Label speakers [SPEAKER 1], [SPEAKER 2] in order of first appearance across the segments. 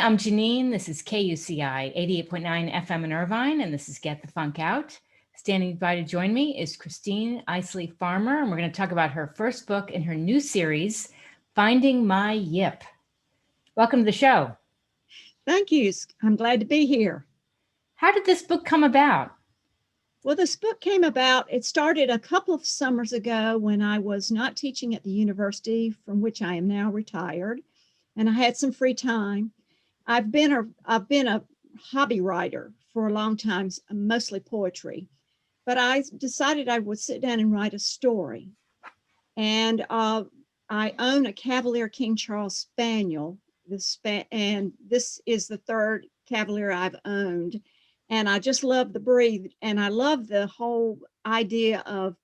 [SPEAKER 1] I'm Janine. This is KUCI 88.9 FM in Irvine, and this is Get the Funk Out. Standing by to join me is Christine Isley-Farmer, and we're going to talk about her first book in her new series, Finding My Yip. Welcome to the show.
[SPEAKER 2] Thank you. I'm glad to be here.
[SPEAKER 1] How did this book come about?
[SPEAKER 2] Well, this book came about, it started a couple of summers ago when I was not teaching at the university from which I am now retired, and I had some free time. I've been a hobby writer for a long time, mostly poetry, but I decided I would sit down and write a story. And I own a Cavalier King Charles Spaniel, and this is the third Cavalier I've owned. And I just love the breed, and I love the whole idea of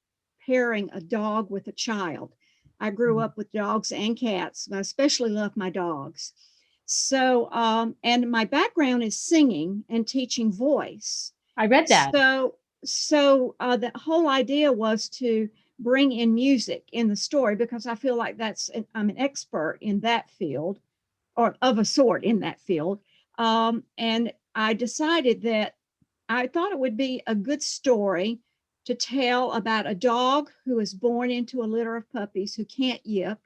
[SPEAKER 2] pairing a dog with a child. I grew up with dogs and cats, but I especially love my dogs. So, and my background is singing and teaching voice.
[SPEAKER 1] I read that.
[SPEAKER 2] So the whole idea was to bring in music in the story because I feel like I'm an expert in that field, or of a sort in that field. And I decided that I thought it would be a good story to tell about a dog who is born into a litter of puppies who can't yip,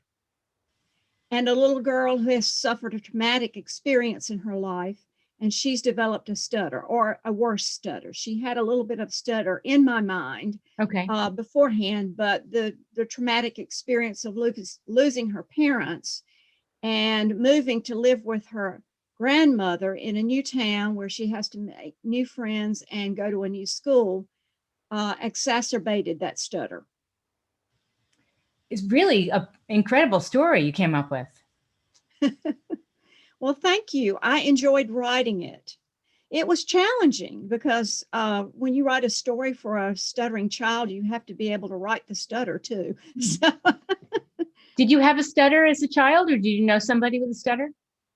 [SPEAKER 2] and a little girl who has suffered a traumatic experience in her life, and she's developed a stutter, or a worse stutter. She had a little bit of stutter in my mind beforehand, but the traumatic experience of losing her parents and moving to live with her grandmother in a new town where she has to make new friends and go to a new school exacerbated that stutter.
[SPEAKER 1] It's really an incredible story you came up with.
[SPEAKER 2] Well, thank you. I enjoyed writing it. It was challenging because when you write a story for a stuttering child, you have to be able to write the stutter too. So,
[SPEAKER 1] did you have a stutter as a child, or did you know somebody with a stutter?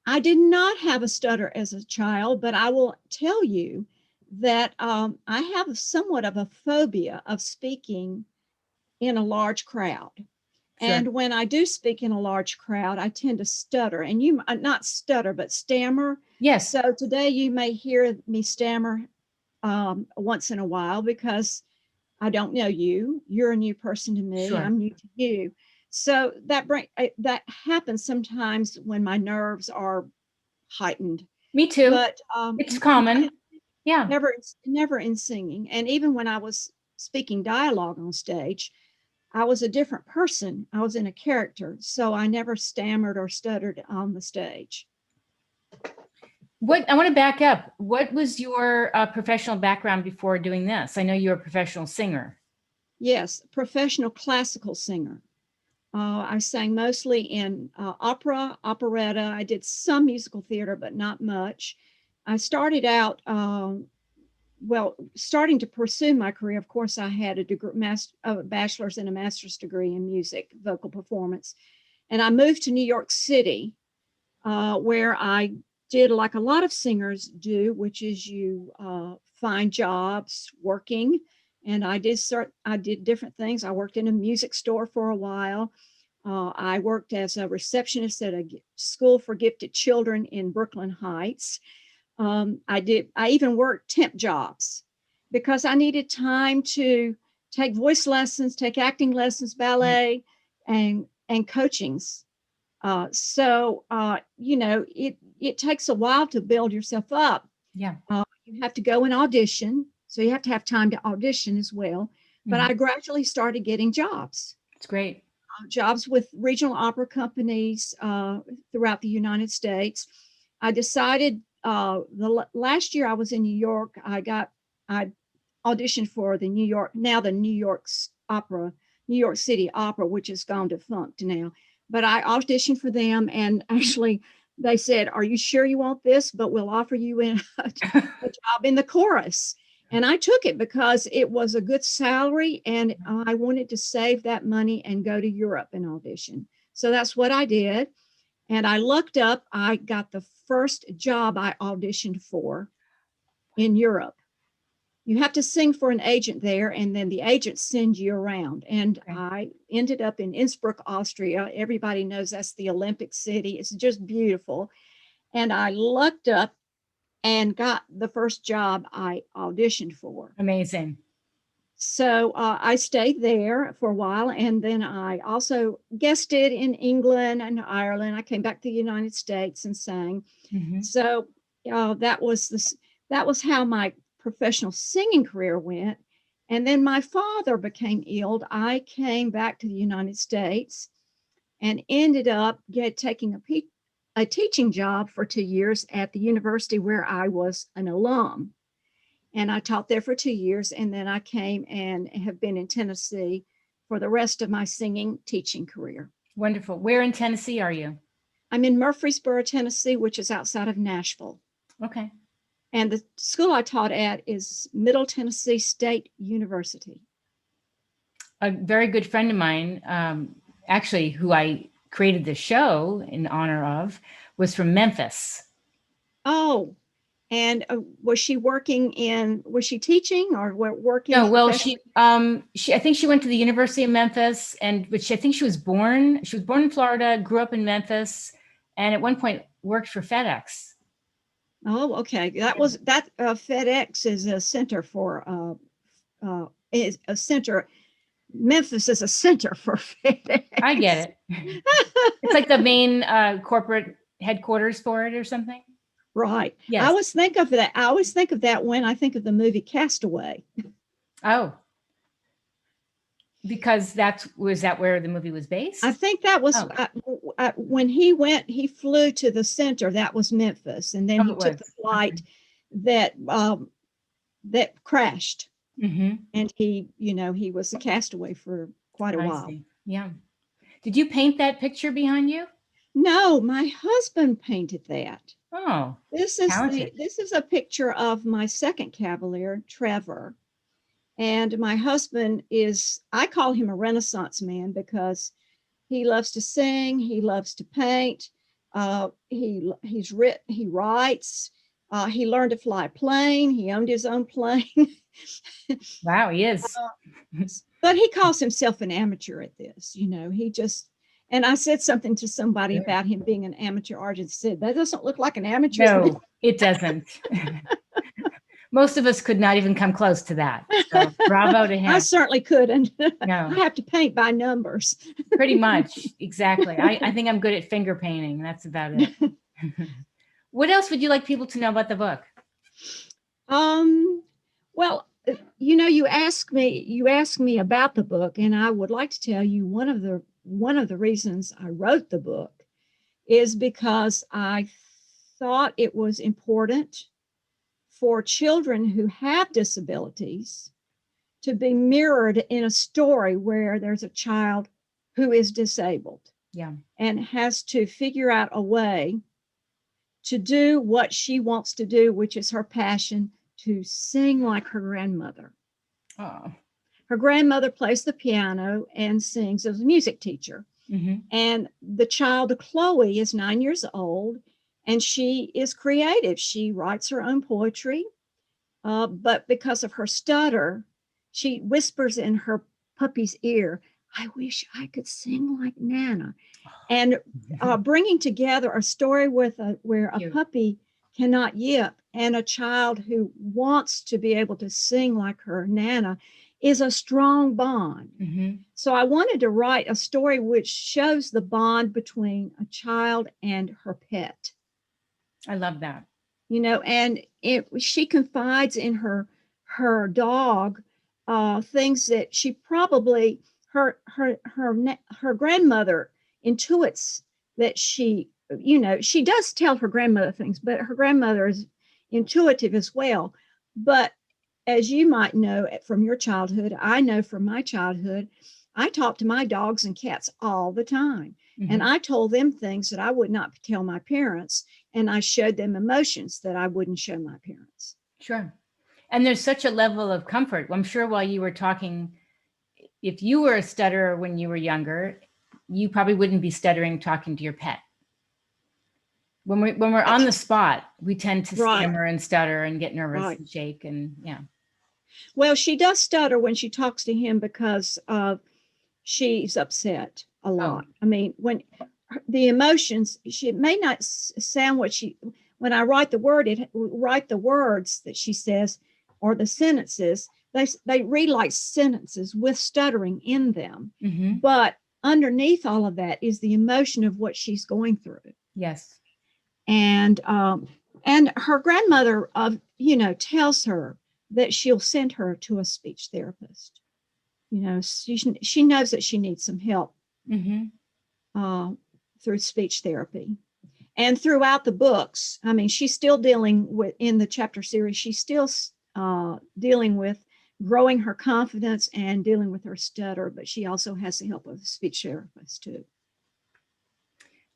[SPEAKER 2] I did not have a stutter as a child, but I will tell you that I have somewhat of a phobia of speaking in a large crowd. Sure. And when I do speak in a large crowd, I tend to stutter, and you not stutter, but stammer.
[SPEAKER 1] Yes.
[SPEAKER 2] So today you may hear me stammer once in a while because I don't know you. You're a new person to me. Sure. I'm new to you. So that happens sometimes when my nerves are heightened.
[SPEAKER 1] Me too.
[SPEAKER 2] But
[SPEAKER 1] it's common. Yeah.
[SPEAKER 2] Never in singing. And even when I was speaking dialogue on stage, I was a different person. I was in a character. So I never stammered or stuttered on the stage.
[SPEAKER 1] I want to back up. What was your professional background before doing this? I know you're a professional singer.
[SPEAKER 2] Yes, professional classical singer. I sang mostly in opera, operetta. I did some musical theater, but not much. I started out, starting to pursue my career. Of course, I had a bachelor's and a master's degree in music, vocal performance. And I moved to New York City, where I did like a lot of singers do, which is you find jobs working. And I did different things. I worked in a music store for a while. I worked as a receptionist at a school for gifted children in Brooklyn Heights. I even worked temp jobs because I needed time to take voice lessons, take acting lessons, ballet, and coachings. It takes a while to build yourself up.
[SPEAKER 1] Yeah.
[SPEAKER 2] You have to go and audition. So you have to have time to audition as well. But I gradually started getting jobs.
[SPEAKER 1] It's great.
[SPEAKER 2] Jobs with regional opera companies throughout the United States. I decided last year I was in New York. I auditioned for the New York City Opera, which has gone defunct now. But I auditioned for them, and actually they said, "Are you sure you want this? But we'll offer you a job in the chorus." And I took it because it was a good salary, and I wanted to save that money and go to Europe and audition. So that's what I did. And I looked up, I got the first job I auditioned for in Europe. You have to sing for an agent there, and then the agent sends you around. And I ended up in Innsbruck, Austria. Everybody knows that's the Olympic city. It's just beautiful. and I lucked up and got the first job I auditioned for.
[SPEAKER 1] Amazing.
[SPEAKER 2] So I stayed there for a while, and then I also guested in England and Ireland. I came back to the United States and sang.
[SPEAKER 1] Mm-hmm.
[SPEAKER 2] So that was that was how my professional singing career went. And then my father became ill. I came back to the United States and ended up taking a teaching job for 2 years at the university where I was an alum. And I taught there for 2 years. And then I came and have been in Tennessee for the rest of my singing teaching career.
[SPEAKER 1] Wonderful. Where in Tennessee are you?
[SPEAKER 2] I'm in Murfreesboro, Tennessee, which is outside of Nashville.
[SPEAKER 1] Okay.
[SPEAKER 2] And the school I taught at is Middle Tennessee State University.
[SPEAKER 1] A very good friend of mine, actually, who I created the show in honor of, was from Memphis.
[SPEAKER 2] Oh, and was she teaching or working?
[SPEAKER 1] No, well, she, I think she went to the University of Memphis, I think she was born in Florida, grew up in Memphis, and at one point worked for FedEx.
[SPEAKER 2] Oh, okay. FedEx is a center for, is a center. Memphis is a center for FedEx.
[SPEAKER 1] I get it. It's like the main corporate headquarters for it or something.
[SPEAKER 2] Right.
[SPEAKER 1] Yes.
[SPEAKER 2] I always think of that. I always think of that when I think of the movie Castaway.
[SPEAKER 1] Oh. Because was that where the movie was based?
[SPEAKER 2] I think that was when he flew to the center. That was Memphis, and then he took the flight that crashed, and he was a castaway for quite a while.
[SPEAKER 1] See. Yeah. Did you paint that picture behind you?
[SPEAKER 2] No, my husband painted that.
[SPEAKER 1] Oh,
[SPEAKER 2] this is a picture of my second Cavalier, Trevor. And my husband I call him a Renaissance man because he loves to sing, he loves to paint, he writes, he learned to fly a plane, he owned his own plane.
[SPEAKER 1] Wow, he is.
[SPEAKER 2] But he calls himself an amateur at this, and I said something to somebody about him being an amateur artist. Said, that doesn't look like an amateur.
[SPEAKER 1] No, it doesn't. Most of us could not even come close to that. So bravo to him.
[SPEAKER 2] I certainly couldn't.
[SPEAKER 1] No.
[SPEAKER 2] I have to paint by numbers.
[SPEAKER 1] Pretty much. Exactly. I think I'm good at finger painting. That's about it. What else would you like people to know about the book?
[SPEAKER 2] Well, you asked me about the book, and I would like to tell you one of the reasons I wrote the book is because I thought it was important for children who have disabilities to be mirrored in a story where there's a child who is disabled, and has to figure out a way to do what she wants to do, which is her passion, to sing like her grandmother.
[SPEAKER 1] Oh.
[SPEAKER 2] Her grandmother plays the piano and sings as a music teacher. And the child, Chloe, is 9 years old, and she is creative. She writes her own poetry, but because of her stutter, she whispers in her puppy's ear, "I wish I could sing like Nana." And bringing together a story where a puppy cannot yip and a child who wants to be able to sing like her Nana is a strong bond. So I wanted to write a story which shows the bond between a child and her pet.
[SPEAKER 1] I love that.
[SPEAKER 2] And she confides in her dog things that she probably her grandmother intuits that she does tell her grandmother things, but her grandmother is intuitive as well. But as you might know from your childhood, I know from my childhood, I talk to my dogs and cats all the time. And I told them things that I would not tell my parents. And I showed them emotions that I wouldn't show my parents.
[SPEAKER 1] Sure. And there's such a level of comfort. I'm sure while you were talking, if you were a stutterer when you were younger, you probably wouldn't be stuttering talking to your pet. When we're on the spot, we tend to stammer and stutter and get nervous and shake and
[SPEAKER 2] Well, she does stutter when she talks to him because she's upset a lot. I mean, when the emotions, it may not sound what when I write the write the words that she says or the sentences, they read like sentences with stuttering in them.
[SPEAKER 1] Mm-hmm.
[SPEAKER 2] But underneath all of that is the emotion of what she's going through.
[SPEAKER 1] Yes.
[SPEAKER 2] And her grandmother, tells her that she'll send her to a speech therapist. She knows that she needs some help through speech therapy. And throughout the books, I mean, she's still dealing with, in the chapter series, she's still dealing with growing her confidence and dealing with her stutter, but she also has the help of a speech therapist too.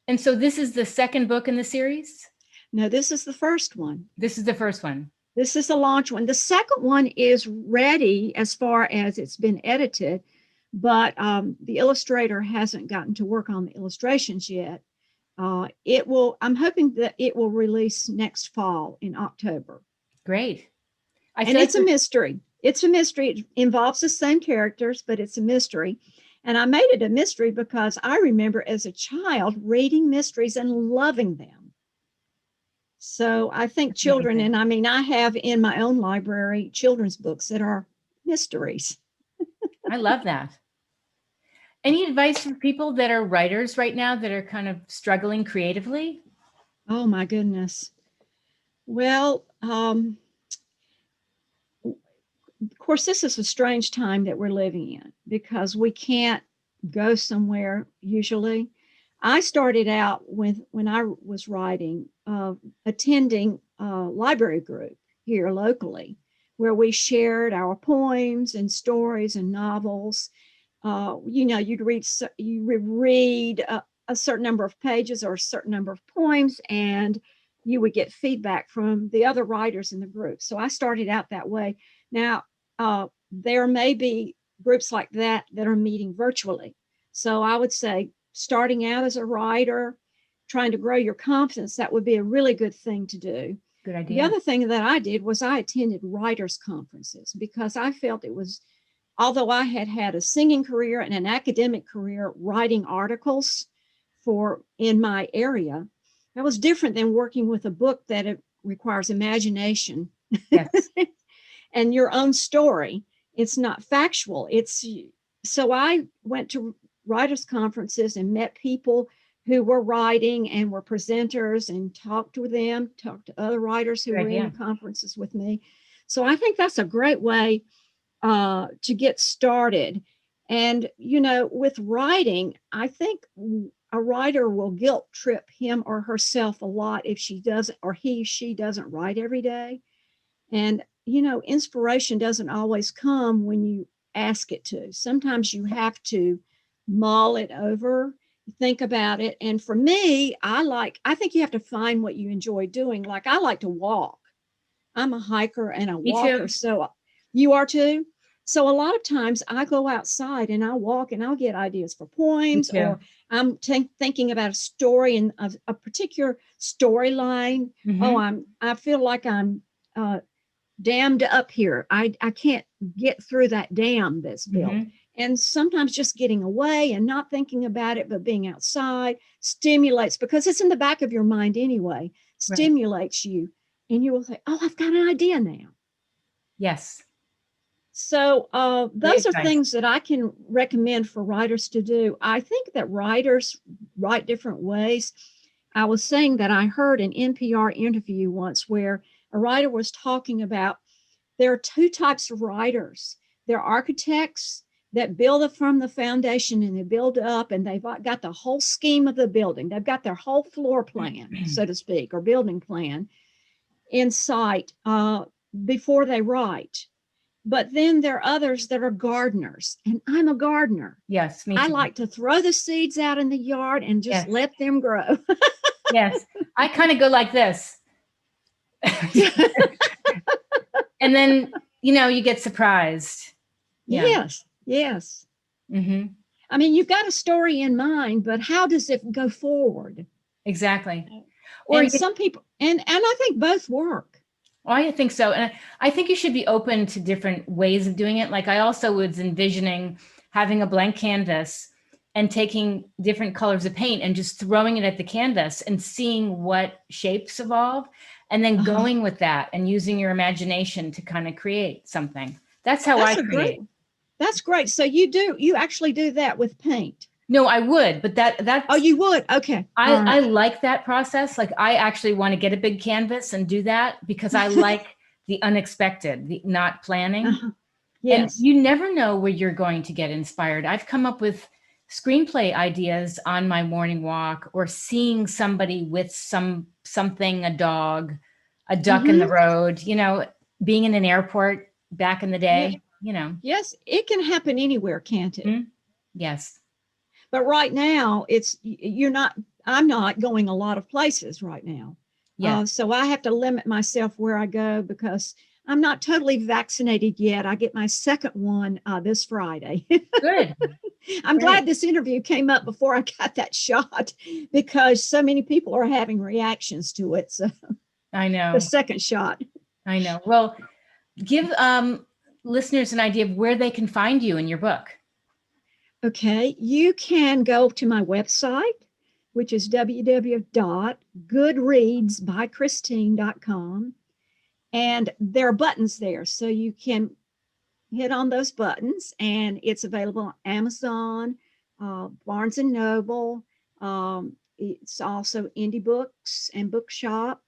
[SPEAKER 1] And so this is the second book in the series?
[SPEAKER 2] No, this is the first one.
[SPEAKER 1] This is the first one.
[SPEAKER 2] This is the launch one. The second one is ready as far as it's been edited, but the illustrator hasn't gotten to work on the illustrations yet. I'm hoping that it will release next fall in October.
[SPEAKER 1] Great.
[SPEAKER 2] And it's a mystery. It's a mystery. It involves the same characters, but it's a mystery. And I made it a mystery because I remember as a child reading mysteries and loving them. So I think children, and I mean, I have in my own library children's books that are mysteries.
[SPEAKER 1] I love that. Any advice for people that are writers right now that are kind of struggling creatively?
[SPEAKER 2] Oh my goodness. Well, of course, this is a strange time that we're living in because we can't go somewhere usually. I started out when I was writing, attending a library group here locally where we shared our poems and stories and novels. You'd read a certain number of pages or a certain number of poems, and you would get feedback from the other writers in the group. So I started out that way. Now, there may be groups like that are meeting virtually. So I would say starting out as a writer, trying to grow your confidence, that would be a really good thing to do.
[SPEAKER 1] Good idea.
[SPEAKER 2] The other thing that I did was I attended writers' conferences because I felt it was, although I had had a singing career and an academic career writing articles in my area, that was different than working with a book that it requires imagination.
[SPEAKER 1] Yes.
[SPEAKER 2] And your own story. It's not factual. So I went to writers' conferences and met people who were writing and were presenters and talked to other writers who were in conferences with me. So I think that's a great way to get started. And, with writing, I think a writer will guilt trip him or herself a lot if she doesn't write every day. And, inspiration doesn't always come when you ask it to. Sometimes you have to mull it over, think about it. And for me, I think you have to find what you enjoy doing. Like I like to walk. I'm a hiker and a walker. So you are too? So a lot of times I go outside and I walk and I'll get ideas for poems, or I'm thinking about a story and a particular storyline. Mm-hmm. I feel like I'm dammed up here. I can't get through that dam that's built. Mm-hmm. And sometimes just getting away and not thinking about it, but being outside stimulates, because it's in the back of your mind anyway, stimulates you. And you will say, oh, I've got an idea now.
[SPEAKER 1] Yes.
[SPEAKER 2] So those are things that I can recommend for writers to do. I think that writers write different ways. I was saying that I heard an NPR interview once where a writer was talking about there are two types of writers. There are architects that build from the foundation and they build up, and they've got the whole scheme of the building. They've got their whole floor plan, so to speak, or building plan in sight before they write. But then there are others that are gardeners, and I'm a gardener.
[SPEAKER 1] Yes, me too.
[SPEAKER 2] I like to throw the seeds out in the yard and just let them grow.
[SPEAKER 1] Yes, I kind of go like this. And then, you get surprised.
[SPEAKER 2] Yeah. Yes. Mm-hmm. I mean, you've got a story in mind, but how does it go forward?
[SPEAKER 1] Exactly.
[SPEAKER 2] Or some people, and I think both work.
[SPEAKER 1] Well, I think so. And I think you should be open to different ways of doing it. Like I also was envisioning having a blank canvas and taking different colors of paint and just throwing it at the canvas and seeing what shapes evolve, and then going with that and using your imagination to kind of create something. That's how I create.
[SPEAKER 2] That's great. So you actually do that with paint?
[SPEAKER 1] No, I would, but that's.
[SPEAKER 2] Oh, you would? Okay.
[SPEAKER 1] I like that process. Like, I actually want to get a big canvas and do that because I like the unexpected, the not planning.
[SPEAKER 2] Yes.
[SPEAKER 1] And you never know where you're going to get inspired. I've come up with screenplay ideas on my morning walk, or seeing somebody with something, a dog, a duck in the road, being in an airport back in the day,
[SPEAKER 2] Yes, it can happen anywhere, can't it?
[SPEAKER 1] Mm-hmm. Yes.
[SPEAKER 2] But right now, I'm not going a lot of places right now.
[SPEAKER 1] Yeah.
[SPEAKER 2] So I have to limit myself where I go because I'm not totally vaccinated yet. I get my second one this Friday.
[SPEAKER 1] Good.
[SPEAKER 2] I'm glad this interview came up before I got that shot, because so many people are having reactions to it. So
[SPEAKER 1] I know.
[SPEAKER 2] The second shot.
[SPEAKER 1] I know. Well, give listeners an idea of where they can find you in your book.
[SPEAKER 2] Okay, you can go to my website, which is www.goodreadsbychristine.com. And there are buttons there, so you can hit on those buttons, and it's available on Amazon, Barnes and Noble. It's also Indie Books and Bookshop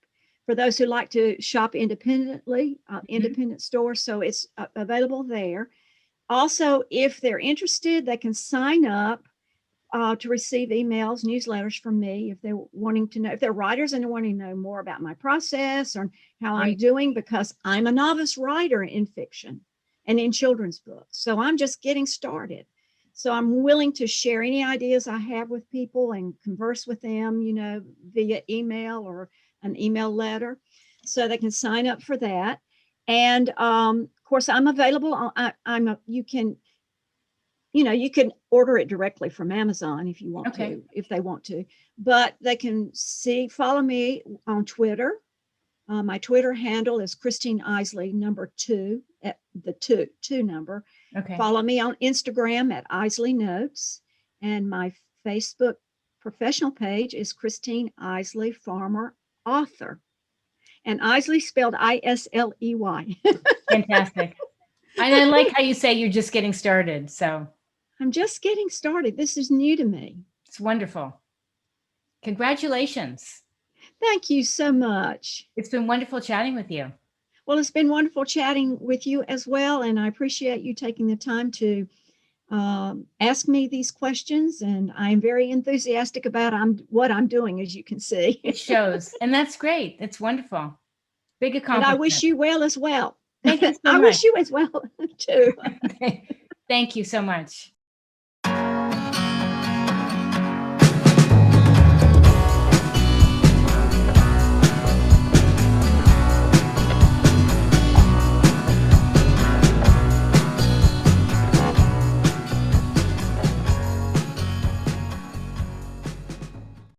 [SPEAKER 2] for those who like to shop independently, independent stores. So it's available there. Also, if they're interested, they can sign up to receive emails, newsletters from me if they're wanting to know, if they're writers and they're wanting to know more about my process or how I'm doing, because I'm a novice writer in fiction and in children's books. So I'm just getting started. So I'm willing to share any ideas I have with people and converse with them, via email or an email letter. So they can sign up for that. And of course, I'm available. You can order it directly from Amazon if you want to, if they want to, but they can follow me on Twitter. My Twitter handle is Christine Isley, number 2, at the two number.
[SPEAKER 1] Okay.
[SPEAKER 2] Follow me on Instagram at Isley Notes. And my Facebook professional page is Christine Isley-Farmer, author. And Isley spelled Isley.
[SPEAKER 1] Fantastic. And I like how you say you're just getting started. So
[SPEAKER 2] I'm just getting started. This is new to me.
[SPEAKER 1] It's wonderful. Congratulations.
[SPEAKER 2] Thank you so much.
[SPEAKER 1] It's been wonderful chatting with you.
[SPEAKER 2] Well, it's been wonderful chatting with you as well. And I appreciate you taking the time to ask me these questions. And I'm very enthusiastic about what I'm doing, as you can see.
[SPEAKER 1] It shows. And that's great. It's wonderful. Big accomplishment.
[SPEAKER 2] And I wish you well as well.
[SPEAKER 1] Thank you so much.
[SPEAKER 2] I wish you as well, too.
[SPEAKER 1] Thank you so much.